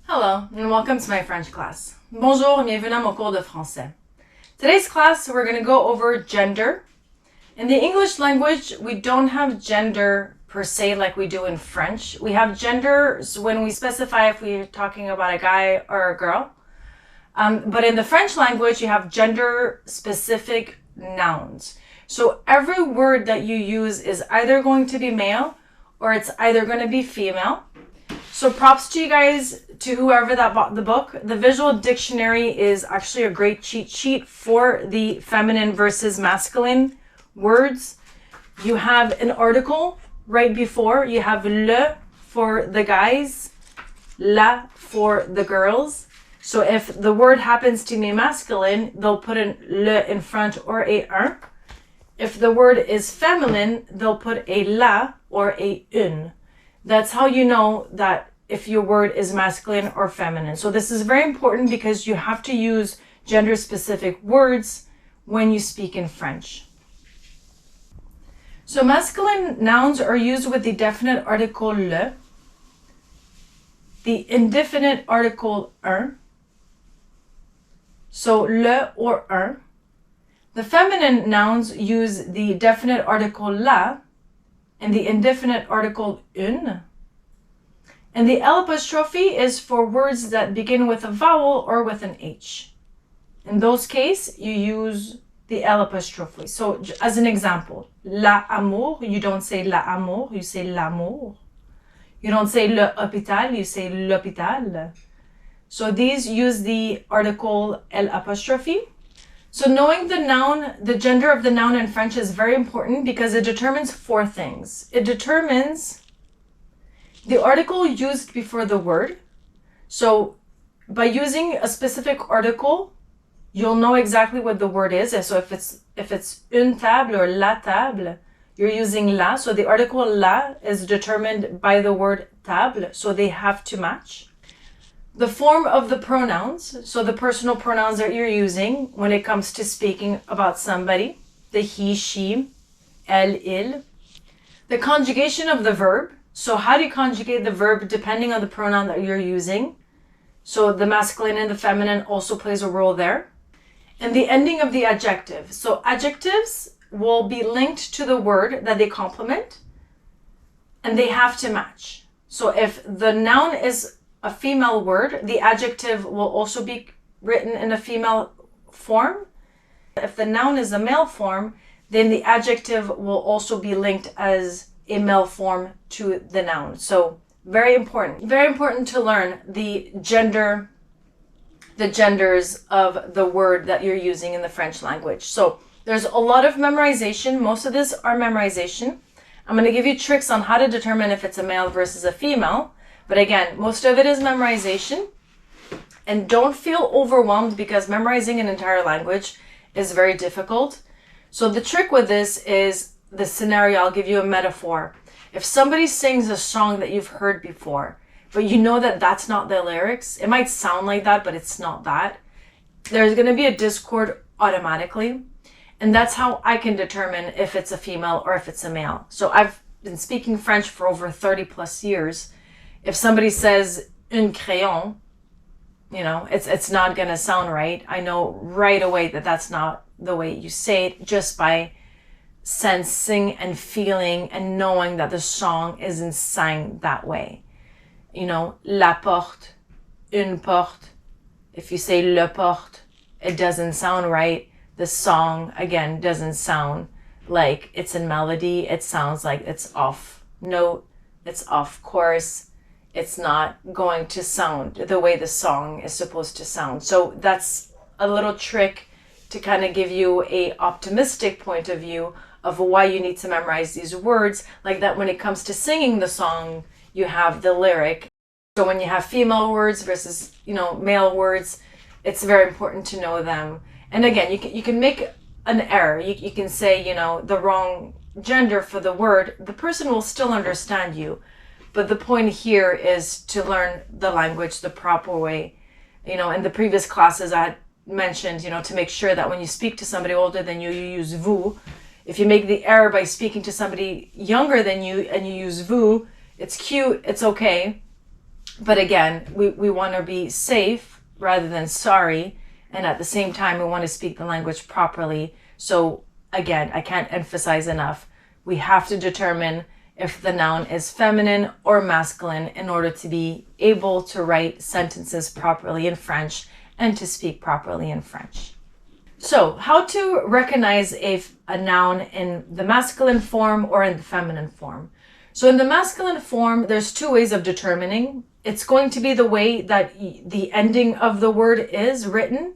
Hello, and welcome to my French class. Bonjour, et bienvenue à mon cours de français. Today's class, we're going to go over gender. In the English language, we don't have gender per se like we do in French. We have genders when we specify if we're talking about a guy or a girl. But in the French language, you have gender-specific nouns. So every word that you use is either going to be male or it's either going to be female. So props to you guys, to whoever that bought the book. The visual dictionary is actually a great cheat sheet for the feminine versus masculine words. You have an article right before. You have le for the guys, la for the girls. So if the word happens to be masculine, they'll put an le in front or a un. If the word is feminine, they'll put a la or a une. That's how you know that if your word is masculine or feminine. So this is very important because you have to use gender-specific words when you speak in French. So masculine nouns are used with the definite article le, the indefinite article un, so le or un. The feminine nouns use the definite article la and the indefinite article une. And the L apostrophe is for words that begin with a vowel or with an H. In those cases, you use the L apostrophe. So as an example, la amour, you don't say la amour, you say l'amour. You don't say le hôpital, you say l'hôpital. So these use the article L apostrophe. So knowing the noun, the gender of the noun in French is very important because it determines four things. It determines the article used before the word. So by using a specific article, you'll know exactly what the word is. So if it's une table or la table, you're using la. So the article la is determined by the word table. So they have to match. The form of the pronouns, so the personal pronouns that you're using when it comes to speaking about somebody, the he, she, elle, il. The conjugation of the verb. So how do you conjugate the verb depending on the pronoun that you're using? So the masculine and the feminine also plays a role there. And the ending of the adjective. So adjectives will be linked to the word that they complement and they have to match. So if the noun is a female word, the adjective will also be written in a female form. If the noun is a male form, then the adjective will also be linked as a male form to the noun. So very important to learn the genders of the word that you're using in the French language. So there's a lot of memorization. Most of this are memorization. I'm going to give you tricks on how to determine if it's a male versus a female. But again, most of it is memorization. And don't feel overwhelmed because memorizing an entire language is very difficult. So the trick with this is the scenario. I'll give you a metaphor. If somebody sings a song that you've heard before, but you know that that's not the lyrics, it might sound like that, but it's not that. There's going to be a discord automatically. And that's how I can determine if it's a female or if it's a male. So I've been speaking French for over 30 plus years. If somebody says un crayon, you know, it's not going to sound right. I know right away that that's not the way you say it just by sensing and feeling and knowing that the song isn't sang that way. You know, la porte, une porte. If you say le porte, it doesn't sound right. The song, again, doesn't sound like it's in melody. It sounds like it's off note, it's off course. It's not going to sound the way the song is supposed to sound. So that's a little trick to kind of give you a optimistic point of view of why you need to memorize these words, like that when it comes to singing the song, you have the lyric. So when you have female words versus, male words, it's very important to know them. And again, you can make an error. You can say, the wrong gender for the word. The person will still understand you. But the point here is to learn the language the proper way. In the previous classes, I had mentioned, to make sure that when you speak to somebody older than you, you use vous. If you make the error by speaking to somebody younger than you and you use vous, it's cute, it's okay. But again, we want to be safe rather than sorry. And at the same time, we want to speak the language properly. So again, I can't emphasize enough. We have to determine if the noun is feminine or masculine in order to be able to write sentences properly in French and to speak properly in French. So how to recognize if a noun in the masculine form or in the feminine form. So in the masculine form, there's two ways of determining. It's going to be the way that the ending of the word is written.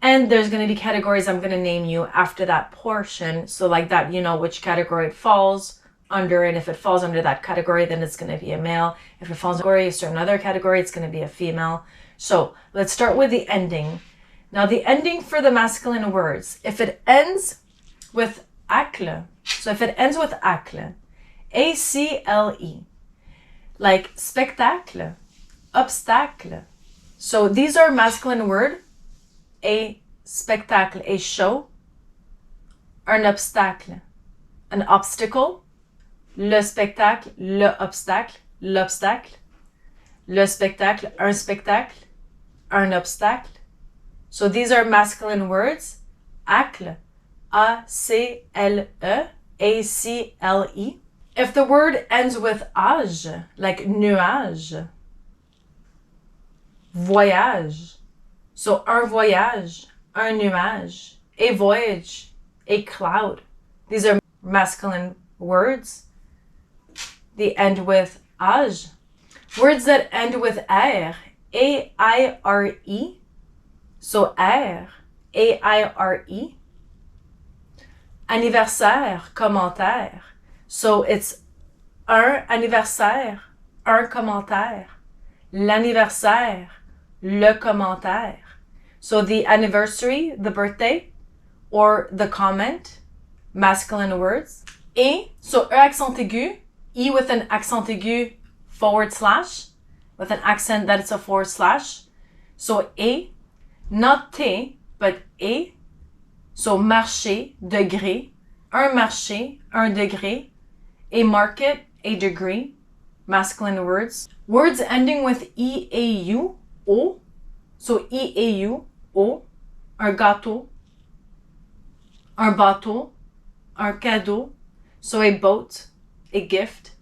And there's going to be categories I'm going to name you after that portion. So like that, you know which category it falls under. And if it falls under that category, then it's going to be a male. If it falls under a certain other category, it's going to be a female. So let's start with the ending. Now the ending for the masculine words, if it ends with acle, so if it ends with acle, acle, like spectacle, obstacle. So these are masculine word, a spectacle, a show, un obstacle, an obstacle, le spectacle, l'obstacle, le spectacle, un obstacle. So these are masculine words, acle, A-C-L-E, A-C-L-E. If the word ends with age, like nuage, voyage, so un voyage, un nuage, a voyage, a cloud. These are masculine words. They end with age. Words that end with R, A-I-R-E, so R, A-I-R-E. Anniversaire, commentaire. So it's un anniversaire, un commentaire. L'anniversaire, le commentaire. So the anniversary, the birthday, or the comment, masculine words. Et, so E accent aigu, E with an accent aigu / with an accent that it's a /. So et, not T, but et. So marché, degré, un marché, un degré. A market, a degree, masculine words. Words ending with E-A-U, O. So E-A-U, O. Un gâteau, un bateau, un cadeau. So a boat, a gift.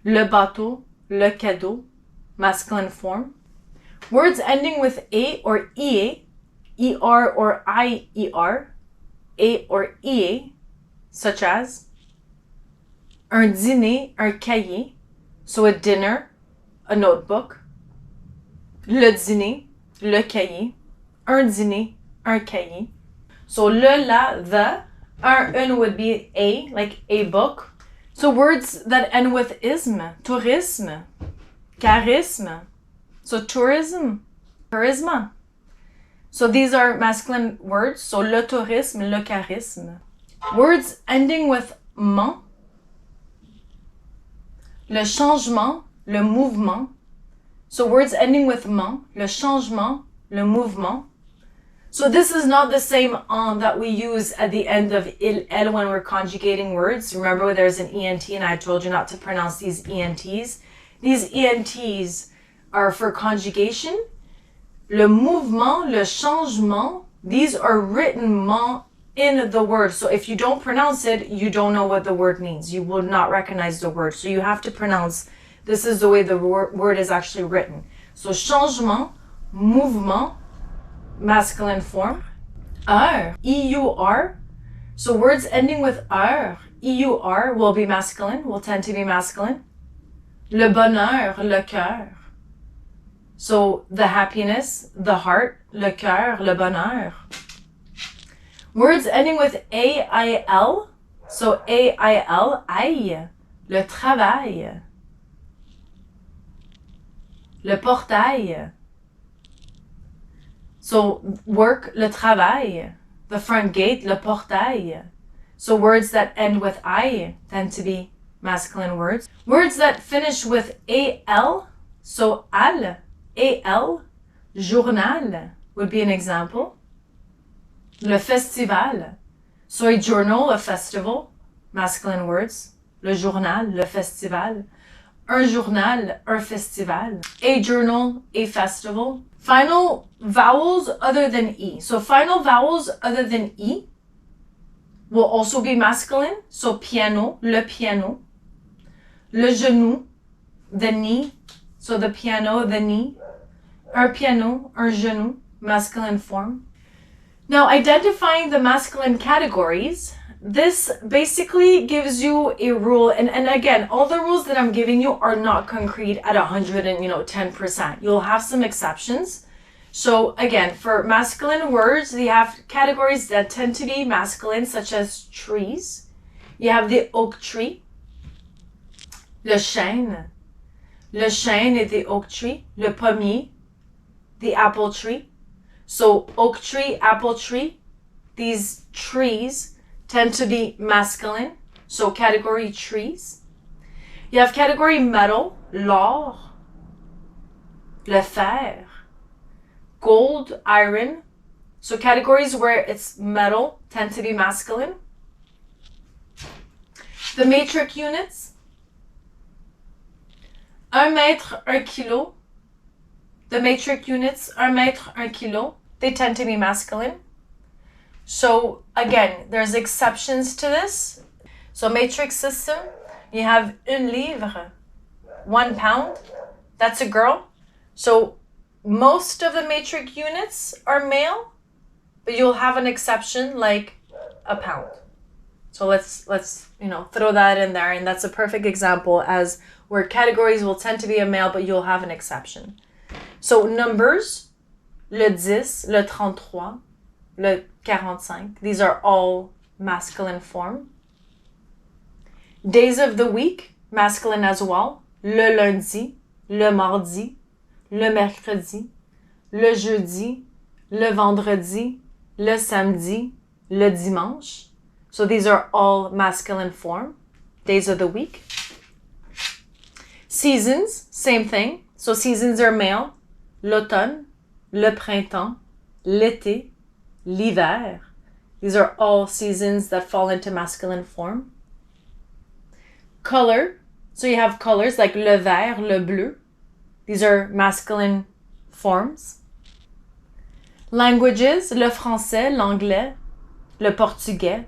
Le bateau, le cadeau, masculine form. Words ending with A or EA, ER or IER, A or EA, such as un dîner, un cahier, so a dinner, a notebook. Le dîner, le cahier, un dîner, un cahier. So le, la, the, un would be a, like a book. So words that end with isme, tourisme, charisme. So tourism, charisma. So these are masculine words. So le tourisme, le charisme. Words ending with ment. Le changement, le mouvement. So words ending with ment, le changement, le mouvement. So this is not the same en that we use at the end of il, elle when we're conjugating words. Remember there's an ENT and I told you not to pronounce these ENTs. These ENTs are for conjugation. Le mouvement, le changement, these are written ment in the word. So if you don't pronounce it, you don't know what the word means. You will not recognize the word. So you have to pronounce, this is the way the word is actually written. So changement, mouvement, masculine form. Heure, E-U-R. So words ending with heure, E-U-R will be masculine, will tend to be masculine. Le bonheur, le cœur. So the happiness, the heart, le cœur, le bonheur. Words ending with A-I-L. So A-I-L, aille, le travail. Le portail. So work, le travail. The front gate, le portail. So words that end with I tend to be masculine words. Words that finish with A-L. So al, A-L, journal, would be an example. Le festival. So a journal, a festival, masculine words. Le journal, le festival. Un journal, un festival. A journal, a festival. Final vowels other than E. So final vowels other than E will also be masculine. So piano, le piano. Le genou, the knee. So the piano, the knee. Un piano, un genou, masculine form. Now, identifying the masculine categories, this basically gives you a rule. And again, all the rules that I'm giving you are not concrete at 110%. You'll have some exceptions. So again, for masculine words, you have categories that tend to be masculine, such as trees. You have the oak tree, le chêne et the oak tree, le pommier, the apple tree. So oak tree, apple tree, these trees tend to be masculine. So category trees. You have category metal, l'or, le fer, gold, iron. So categories where it's metal tend to be masculine. The metric units. 1 mètre, 1 kilo. The metric units, 1 mètre, 1 kilo. They tend to be masculine. So again, there's exceptions to this. So metric system, you have une livre, 1 pound. That's a girl. So most of the metric units are male, but you'll have an exception like a pound. So let's throw that in there, and that's a perfect example as where categories will tend to be a male, but you'll have an exception. So numbers, le 10, le 33, le 45, these are all masculine form. Days of the week, masculine as well. Le lundi, le mardi, le mercredi, le jeudi, le vendredi, le samedi, le dimanche. So these are all masculine form, days of the week. Seasons, same thing. So seasons are male. L'automne, le printemps, l'été, l'hiver. These are all seasons that fall into masculine form. Color, so you have colors like le vert, le bleu. These are masculine forms. Languages, le français, l'anglais, le portugais.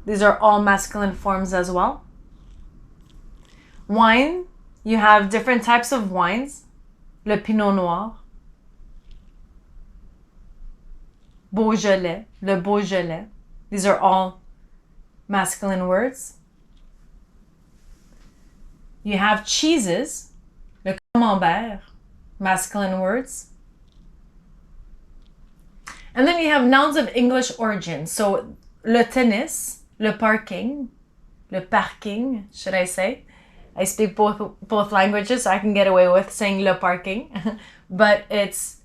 These are all masculine forms as well. Wine, you have different types of wines. Le pinot noir, Beaujolais, le Beaujolais. These are all masculine words. You have cheeses, le camembert, masculine words. And then you have nouns of English origin. So le tennis, le parking, should I say? I speak both languages, so I can get away with saying le parking. But it's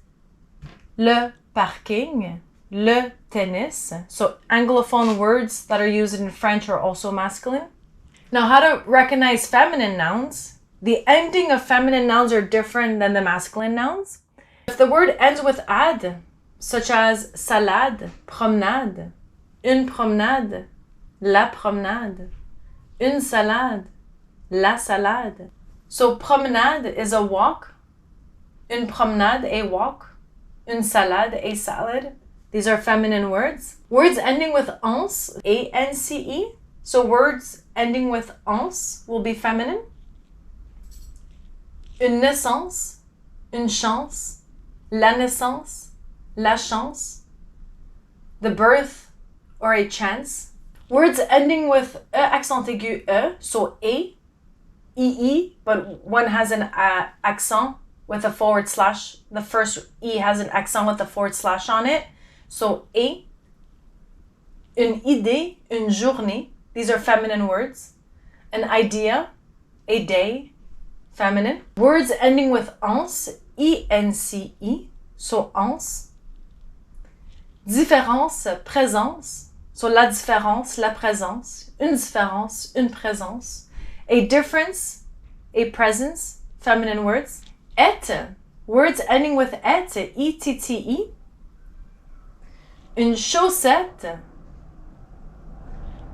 le parking, le tennis. So Anglophone words that are used in French are also masculine. Now, how to recognize feminine nouns. The ending of feminine nouns are different than the masculine nouns. If the word ends with ad, such as salade, promenade, une promenade, la promenade, une salade, la salade. So promenade is a walk, une promenade, a walk, une salade, a salad. These are feminine words. Words ending with ence, ance. So words ending with ence will be feminine. Une naissance, une chance, la naissance, la chance. The birth or a chance. Words ending with e accent aigu e, so a, ii, but one has an accent with a forward slash. The first e has an accent with a forward slash on it. So a, une idée, une journée. These are feminine words. An idea, a day, feminine. Words ending with ence, ence, so ence. Différence, présence. So la différence, la présence. Une différence, une présence. A difference, a presence, feminine words. Ette, words ending with ette, ette. Une chaussette.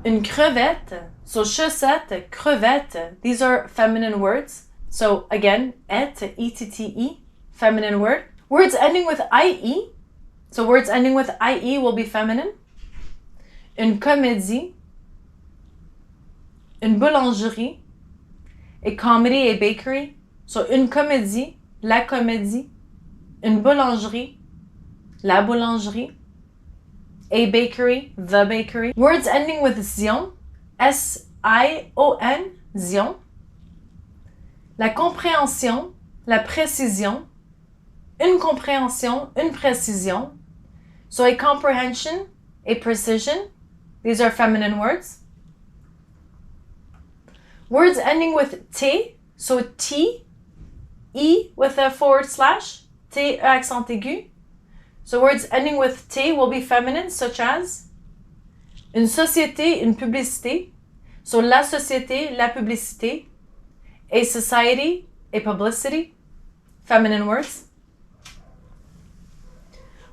Une crevette. So chaussette, crevette. These are feminine words. So again, ette, ette, feminine word. Words ending with ie. So words ending with ie will be feminine. Une comédie. Une boulangerie. A comedy, a bakery. So une comédie, la comédie. Une boulangerie, la boulangerie. A bakery, the bakery. Words ending with zion, S-I-O-N, zion. La compréhension, la précision. Une compréhension, une précision. So a comprehension, a precision. These are feminine words. Words ending with T, so T, E with a forward slash, T, accent aigu. So words ending with T will be feminine, such as une société, une publicité. So la société, la publicité. A society, a publicity. Feminine words.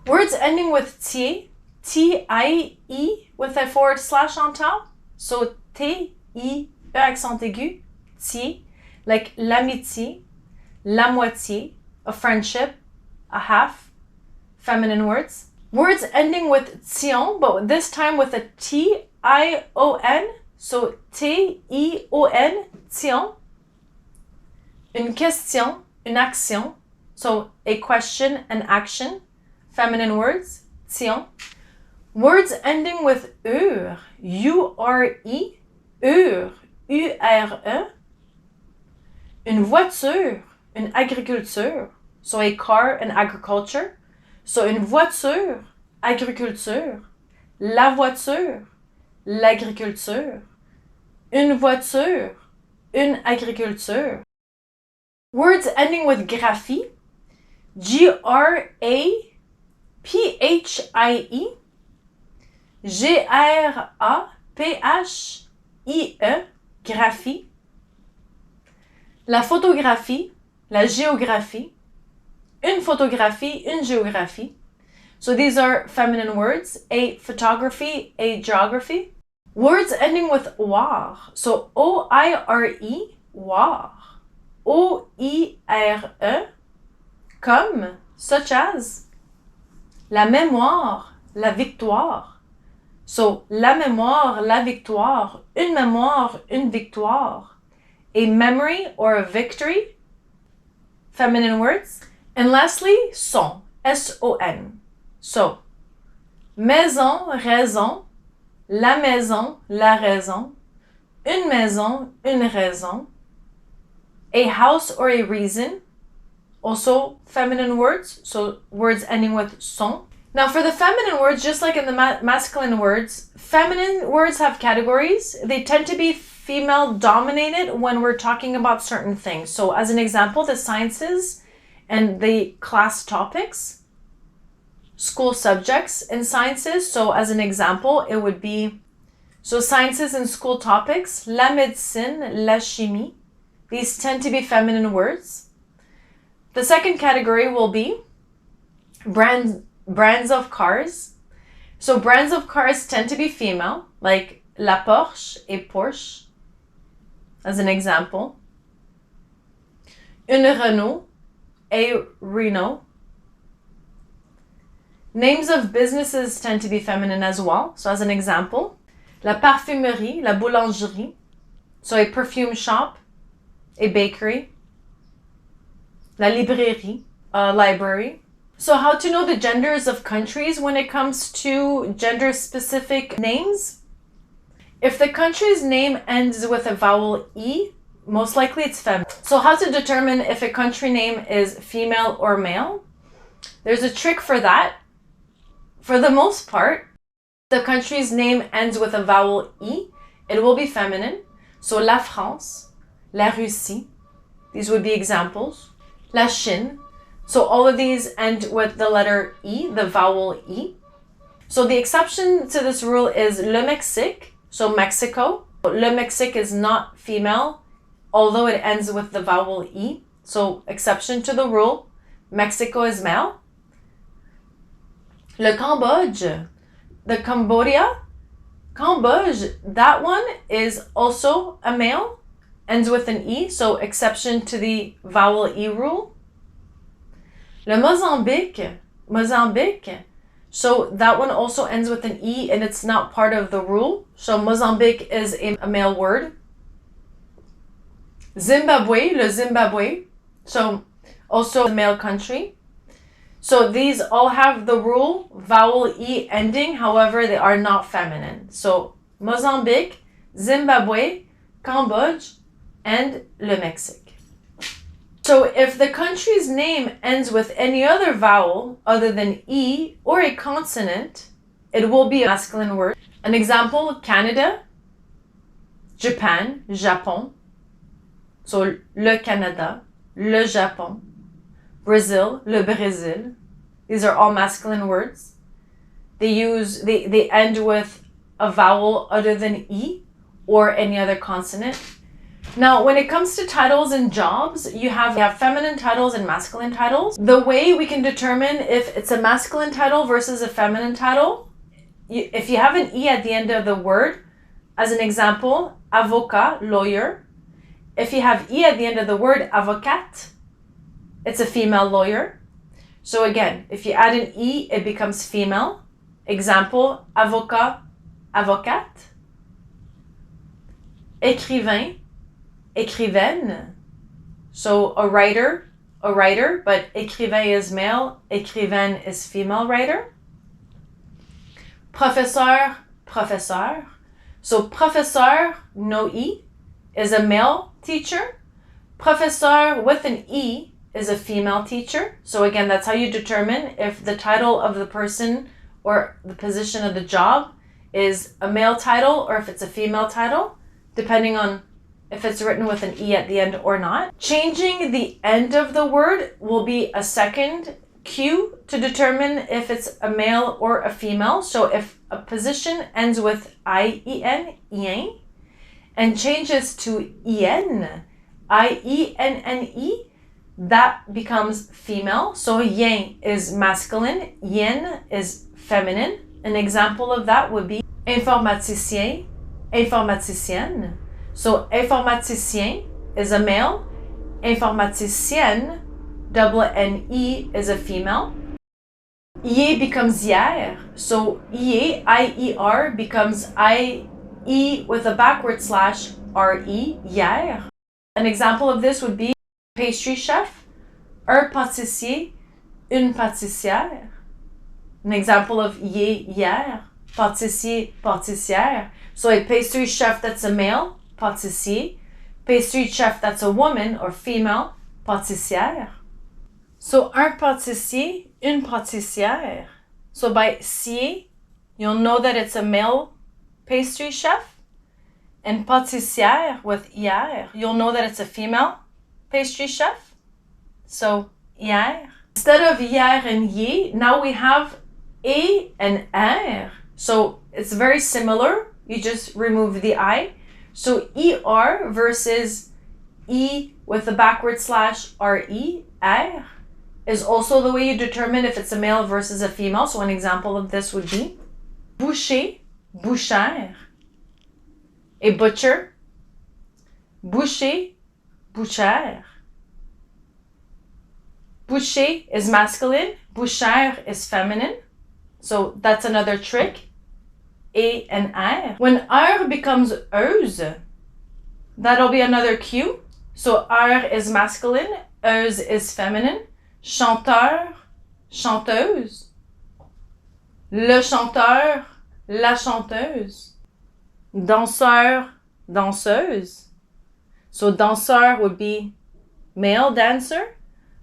Words ending with T, T-I-E with a forward slash on top. So T-I, accent aigu, T, like l'amitié, la moitié, a friendship, a half. Feminine words. Words ending with tion, but this time with a T-I-O-N. So T-I-O-N, tion. Une question, une action. So a question, an action. Feminine words, tion. Words ending with ur, U-R-E, ur, U-R-E. Une voiture, une agriculture. So a car, an agriculture. So une voiture, agriculture. La voiture, l'agriculture. Une voiture, une agriculture. Words ending with graphie, G-R-A-P-H-I-E, G-R-A-P-H-I-E, graphie. La photographie, la géographie. Une photographie, une géographie. So these are feminine words, a photography, a geography. Words ending with oire. So O-I-R-E, oire. O-I-R-E, comme, such as. La mémoire, la victoire. So la mémoire, la victoire. Une mémoire, une victoire. A memory or a victory. Feminine words. And lastly, son, S-O-N. So, maison, raison, la maison, la raison, une maison, une raison, a house or a reason, also feminine words, so words ending with son. Now for the feminine words, just like in the masculine words, feminine words have categories. They tend to be female dominated when we're talking about certain things. So as an example, the sciences and the class topics, school subjects in sciences. So as an example, it would be, so sciences and school topics, la médecine, la chimie. These tend to be feminine words. The second category will be brands of cars. So brands of cars tend to be female, like la Porsche et Porsche, as an example. Une Renault, a Renault. Names of businesses tend to be feminine as well. So as an example, la parfumerie, la boulangerie. So a perfume shop, a bakery. La librairie, a library. So how to know the genders of countries when it comes to gender-specific names? If the country's name ends with a vowel E, most likely it's feminine. So how to determine if a country name is female or male? There's a trick for that. For the most part, the country's name ends with a vowel E, it will be feminine. So la France, la Russie, these would be examples. La Chine. So all of these end with the letter E, the vowel E. So the exception to this rule is le Mexique, so Mexico. Le Mexique is not female, although it ends with the vowel E. So exception to the rule, Mexico is male. Le Cambodge. the Cambodge, that one is also a male, ends with an E, so exception to the vowel E rule. Le Mozambique, so that one also ends with an E and it's not part of the rule. So Mozambique is a male word. Zimbabwe, le Zimbabwe, so also a male country. So these all have the rule, vowel E ending, however, they are not feminine. So Mozambique, Zimbabwe, Cambodge, and le Mexique. So if the country's name ends with any other vowel other than E or a consonant, it will be a masculine word. An example, Canada, Japan, Japon. So le Canada, le Japon, Brazil, le Brésil. These are all masculine words. They end with a vowel other than E or any other consonant. Now, when it comes to titles and jobs, you have feminine titles and masculine titles. The way we can determine if it's a masculine title versus a feminine title, if you have an E at the end of the word, as an example, avocat, lawyer. If you have E at the end of the word, avocate, it's a female lawyer. So again, if you add an E, it becomes female. Example, avocat, avocate. Écrivain, écrivaine. So a writer, but écrivain is male, écrivaine is female writer. Professeur, professeur. So professeur, no E, is a male teacher. Professeur with an E is a female teacher. So again, that's how you determine if the title of the person or the position of the job is a male title or if it's a female title, depending on if it's written with an E at the end or not. Changing the end of the word will be a second cue to determine if it's a male or a female. So if a position ends with I-E-N, ien, and changes to en, I-E-N-N-E, that becomes female. So yen is masculine, yen is feminine. An example of that would be informaticien, informaticienne. So informaticien is a male, informaticienne, double N-E, is a female. Ier becomes hier. So ier, I-E-R, becomes I-E with a backward slash R-E, hier. An example of this would be pastry chef, un pâtissier, une pâtissière. An example of hier, pâtissier, pâtissière. So a pastry chef that's a male, pâtissier. Pastry chef that's a woman or female, pâtissière. So un pâtissier, une pâtissière. So by sier, you'll know that it's a male pastry chef. And pâtissière with hier, you'll know that it's a female pastry chef. So hier. Instead of hier and ye, now we have a and er. So it's very similar. You just remove the I. So er versus e with the backward slash re, er, is also the way you determine if it's a male versus a female. So an example of this would be boucher, bouchère. A butcher, boucher, bouchère. Boucher is masculine, bouchère is feminine. So that's another trick. A and R. When R becomes euse, that'll be another cue. So R is masculine, euse is feminine. Chanteur, chanteuse. Le chanteur, la chanteuse. Danseur, danseuse. So danseur would be male dancer.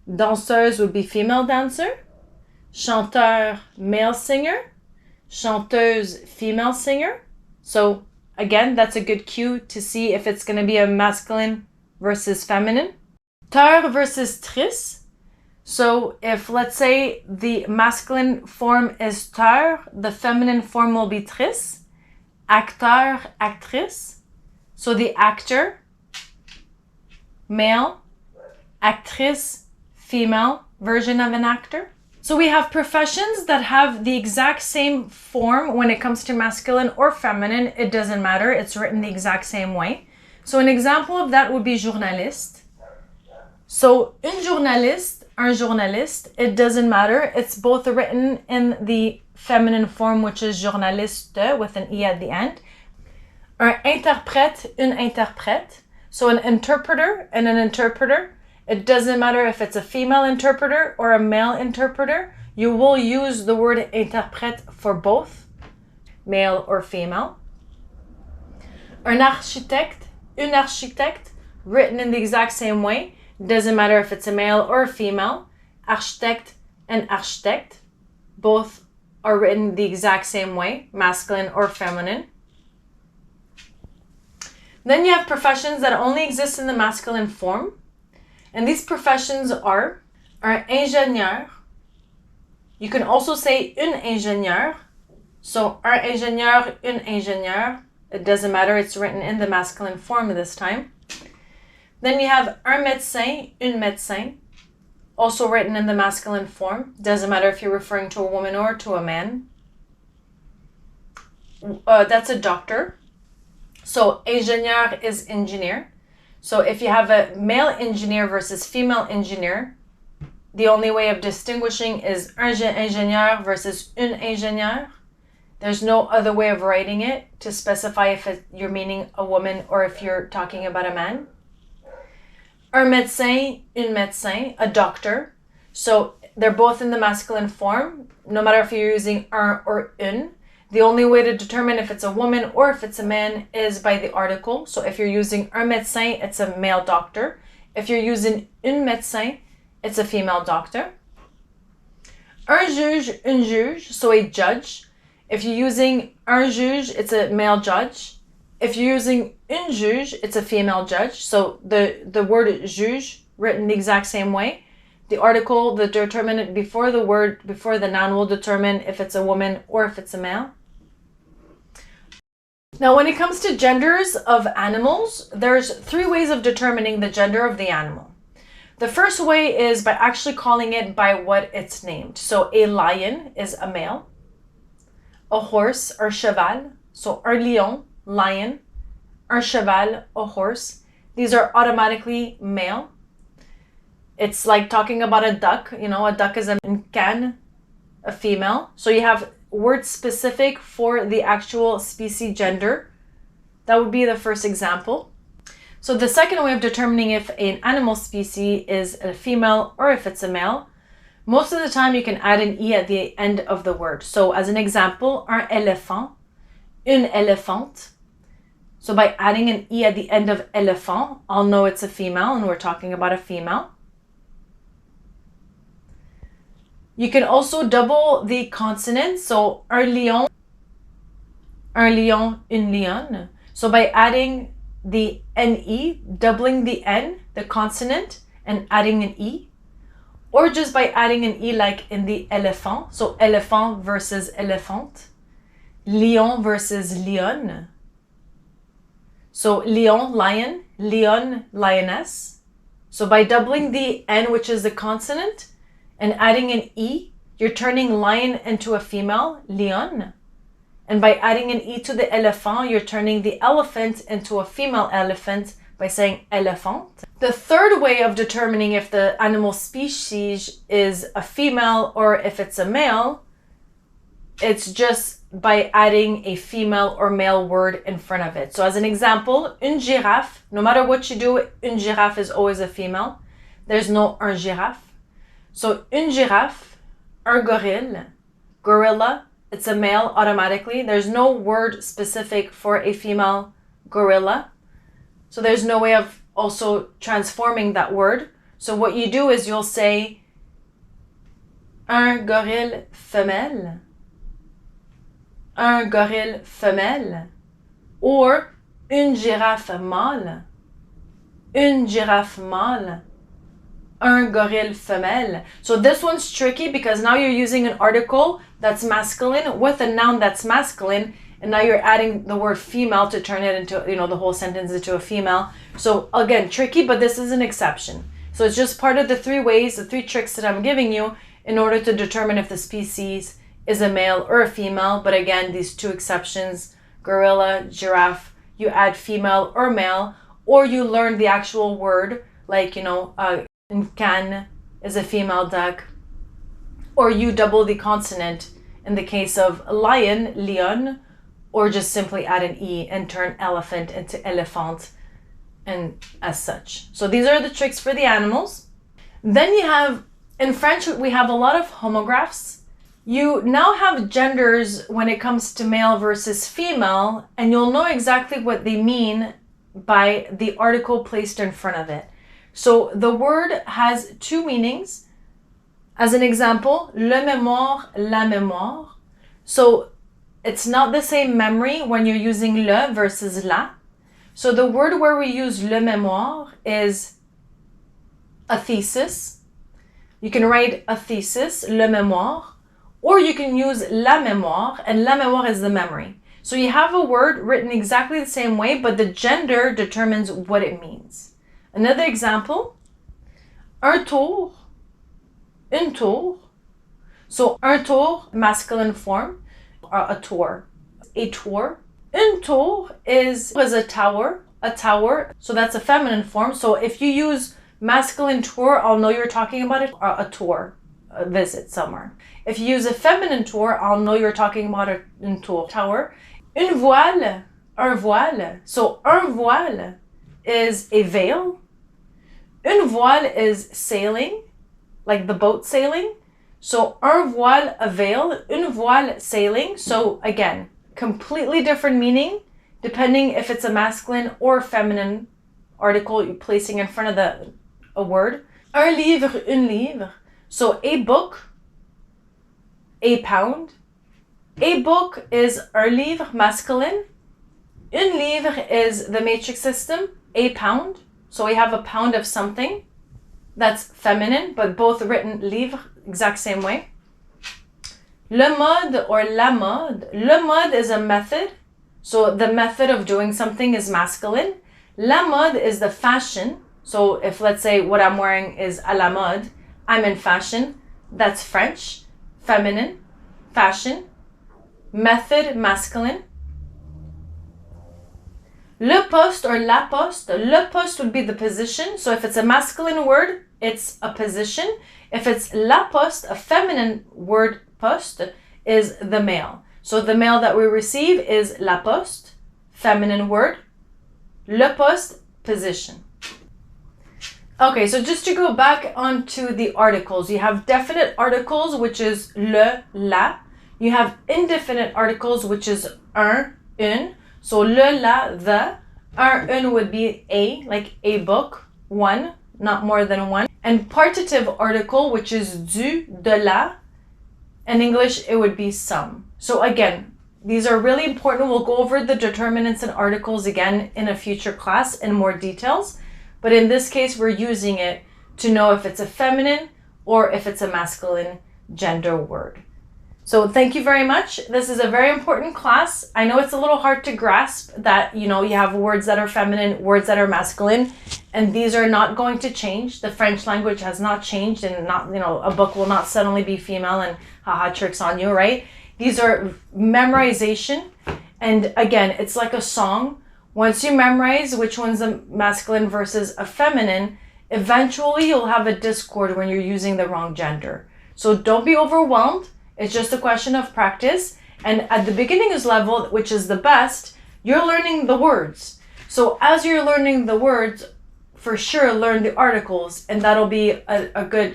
Danseuse would be female dancer. Chanteur, male singer. Chanteuse, female singer. So again, that's a good cue to see if it's going to be a masculine versus feminine. Teur versus trice. So if, let's say, the masculine form is teur, the feminine form will be trice. Acteur, actrice. So the actor, male. Actrice, female version of an actor. So we have professions that have the exact same form when it comes to masculine or feminine. It doesn't matter. It's written the exact same way. So an example of that would be journaliste. So un journaliste, it doesn't matter. It's both written in the feminine form, which is journaliste with an E at the end. Un interprète, une interprète. So an interpreter and an interpreter. It doesn't matter if it's a female interpreter or a male interpreter. You will use the word interprète for both, male or female. Un architecte, une architecte, written in the exact same way. Doesn't matter if it's a male or a female. Architecte and architecte, both are written the exact same way, masculine or feminine. Then you have professions that only exist in the masculine form. And these professions are un ingénieur. You can also say une ingénieure. So un ingénieur, une ingénieure. It doesn't matter. It's written in the masculine form this time. Then you have un médecin, une médecin. Also written in the masculine form. Doesn't matter if you're referring to a woman or to a man. That's a doctor. So ingénieur is engineer. So if you have a male engineer versus female engineer, the only way of distinguishing is un ingénieur versus une ingénieure. There's no other way of writing it to specify if you're meaning a woman or if you're talking about a man. Un médecin, une médecin, a doctor. So they're both in the masculine form, no matter if you're using un or une. The only way to determine if it's a woman or if it's a man is by the article. So if you're using un médecin, it's a male doctor. If you're using une médecin, it's a female doctor. Un juge, une juge, so a judge. If you're using un juge, it's a male judge. If you're using une juge, it's a female judge. So the word juge, written the exact same way. The article, the determinant before the word, before the noun will determine if it's a woman or if it's a male. Now, when it comes to genders of animals, there's 3 ways of determining the gender of the animal. The first way is by actually calling it by what it's named. So a lion is a male. A horse or cheval. So un lion, lion. Un cheval, a horse. These are automatically male. It's like talking about a duck. You know, a duck is a can, a female. So you have words specific for the actual species gender. That would be the first example. So the second way of determining if an animal species is a female or if it's a male, most of the time you can add an E at the end of the word. So as an example, un éléphant, une éléphante. So by adding an E at the end of éléphant, I'll know it's a female and we're talking about a female. You can also double the consonant. So un lion, une lionne. So by adding the NE, doubling the N, the consonant, and adding an E. Or just by adding an E like in the éléphant. So éléphant versus éléphante. Lion versus lionne. So lion, lion, lionne, lioness. So by doubling the N, which is the consonant, and adding an E, you're turning lion into a female, lionne. And by adding an E to the éléphant, you're turning the elephant into a female elephant by saying éléphant. The third way of determining if the animal species is a female or if it's a male, it's just by adding a female or male word in front of it. So as an example, une girafe, no matter what you do, une girafe is always a female. There's no un girafe. So une girafe, un gorille, gorilla, it's a male automatically. There's no word specific for a female gorilla. So there's no way of also transforming that word. So what you do is you'll say un gorille femelle, un gorille femelle, or une girafe mâle, une girafe mâle, un gorille femelle. So this one's tricky because now you're using an article that's masculine with a noun that's masculine, and now you're adding the word female to turn it into, the whole sentence into a female. So again, tricky, but this is an exception. So it's just part of the 3 ways, the 3 tricks that I'm giving you in order to determine if the species is a male or a female. But again, these two exceptions, gorilla, giraffe, you add female or male, or you learn the actual word, like, can is a female duck, or you double the consonant in the case of lion, lion, or just simply add an E and turn elephant into elephant, and as such. So these are the tricks for the animals. Then you have, in French, we have a lot of homographs. You now have genders when it comes to male versus female, and you'll know exactly what they mean by the article placed in front of it. So the word has two meanings. As an example, le mémoire, la mémoire. So it's not the same memory when you're using le versus la. So the word where we use le mémoire is a thesis. You can write a thesis, le mémoire, or you can use la mémoire, and la mémoire is the memory. So you have a word written exactly the same way, but the gender determines what it means. Another example, un tour, une tour. So un tour, masculine form, a tour. A tour. Une tour is a tower, so that's a feminine form. So if you use masculine tour, I'll know you're talking about a tour, a visit somewhere. If you use a feminine tour, I'll know you're talking about a tour, tower. Une voile, un voile. So un voile is a veil. Une voile is sailing, like the boat sailing. So un voile, a veil, une voile, sailing. So again, completely different meaning depending if it's a masculine or feminine article you're placing in front of a word. Un livre, une livre. So a book, a pound. A book is un livre, masculine. Une livre is the matrix system, a pound. So we have a pound of something. That's feminine, but both written livre, exact same way. Le mode or la mode. Le mode is a method. So the method of doing something is masculine. La mode is the fashion. So if, let's say, what I'm wearing is à la mode, I'm in fashion. That's French. Feminine, fashion. Method, masculine. Le poste or la poste. Le poste would be the position. So if it's a masculine word, it's a position. If it's la poste, a feminine word, poste, is the male. So the mail that we receive is la poste, feminine word. Le poste, position. Okay, so just to go back onto the articles, you have definite articles, which is le, la. You have indefinite articles, which is un, une. So le, la, the. Un, une would be a, like a book, one, not more than one. And partitive article, which is du, de la. In English, it would be some. So again, these are really important. We'll go over the determinants and articles again in a future class in more details. But in this case, we're using it to know if it's a feminine or if it's a masculine gender word. So thank you very much. This is a very important class. I know it's a little hard to grasp that, you have words that are feminine, words that are masculine, and these are not going to change. The French language has not changed, and not, a book will not suddenly be female and haha, tricks on you, right? These are memorization. And again, it's like a song. Once you memorize which one's a masculine versus a feminine, eventually you'll have a discord when you're using the wrong gender. So don't be overwhelmed. It's just a question of practice. And at the beginners level, which is the best, you're learning the words. So as you're learning the words, for sure learn the articles, and that'll be a good,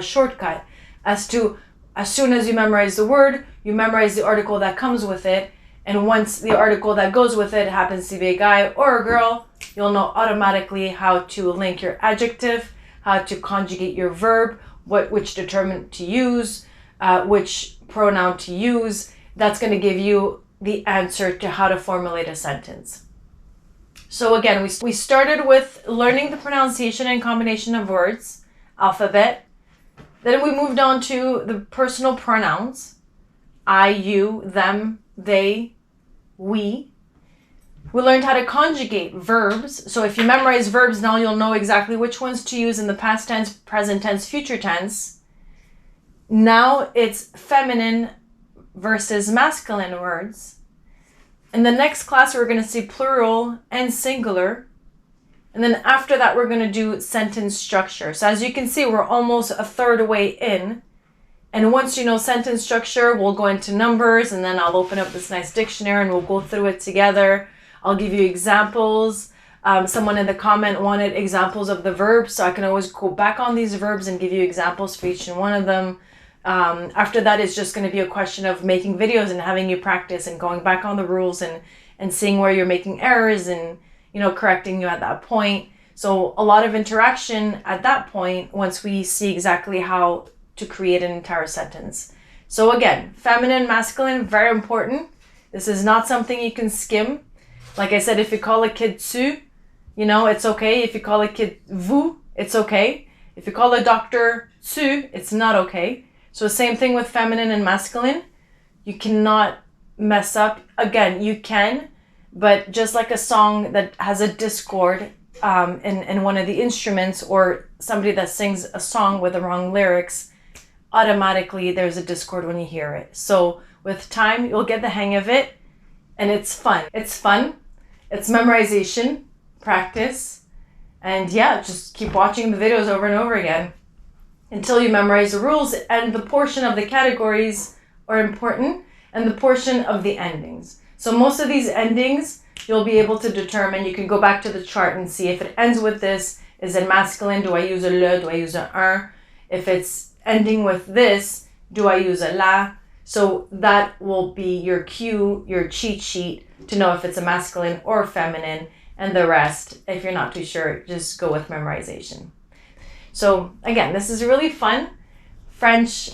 shortcut as soon as you memorize the word, you memorize the article that comes with it. And once the article that goes with it happens to be a guy or a girl, you'll know automatically how to link your adjective, how to conjugate your verb, which determinant to use, which pronoun to use. That's going to give you the answer to how to formulate a sentence. So again, we started with learning the pronunciation and combination of words, alphabet. Then we moved on to the personal pronouns, I, you, them, they, we. We learned how to conjugate verbs. So if you memorize verbs, now you'll know exactly which ones to use in the past tense, present tense, future tense. Now it's feminine versus masculine words. In the next class, we're going to see plural and singular. And then after that, we're going to do sentence structure. So as you can see, we're almost a third way in. And once you know sentence structure, we'll go into numbers, and then I'll open up this nice dictionary and we'll go through it together. I'll give you examples. Someone in the comment wanted examples of the verbs, so I can always go back on these verbs and give you examples for each and one of them. After that, it's just going to be a question of making videos and having you practice and going back on the rules and seeing where you're making errors and, you know, correcting you at that point. So a lot of interaction at that point once we see exactly how to create an entire sentence. So again, feminine, masculine, very important. This is not something you can skim. Like I said, if you call a kid tu, you know, it's okay. If you call a kid vous, it's okay. If you call a doctor tu, it's not okay. So same thing with feminine and masculine. You cannot mess up. Again, you can, but just like a song that has a discord in one of the instruments, or somebody that sings a song with the wrong lyrics, automatically there's a discord when you hear it. So with time, you'll get the hang of it, and it's fun. It's fun. It's memorization, practice, and yeah, just keep watching the videos over and over again until you memorize the rules, and the portion of the categories are important, and the portion of the endings. So most of these endings, you'll be able to determine. You can go back to the chart and see if it ends with this. Is it masculine? Do I use a le? Do I use a un? If it's ending with this, do I use a la? So that will be your cue, your cheat sheet to know if it's a masculine or feminine, and the rest, if you're not too sure, just go with memorization. So again, this is really fun. French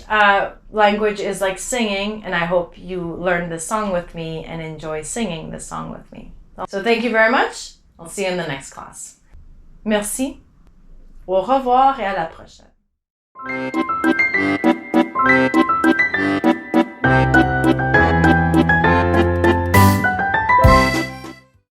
language is like singing, and I hope you learn this song with me and enjoy singing this song with me. So thank you very much. I'll see you in the next class. Merci. Au revoir et à la prochaine.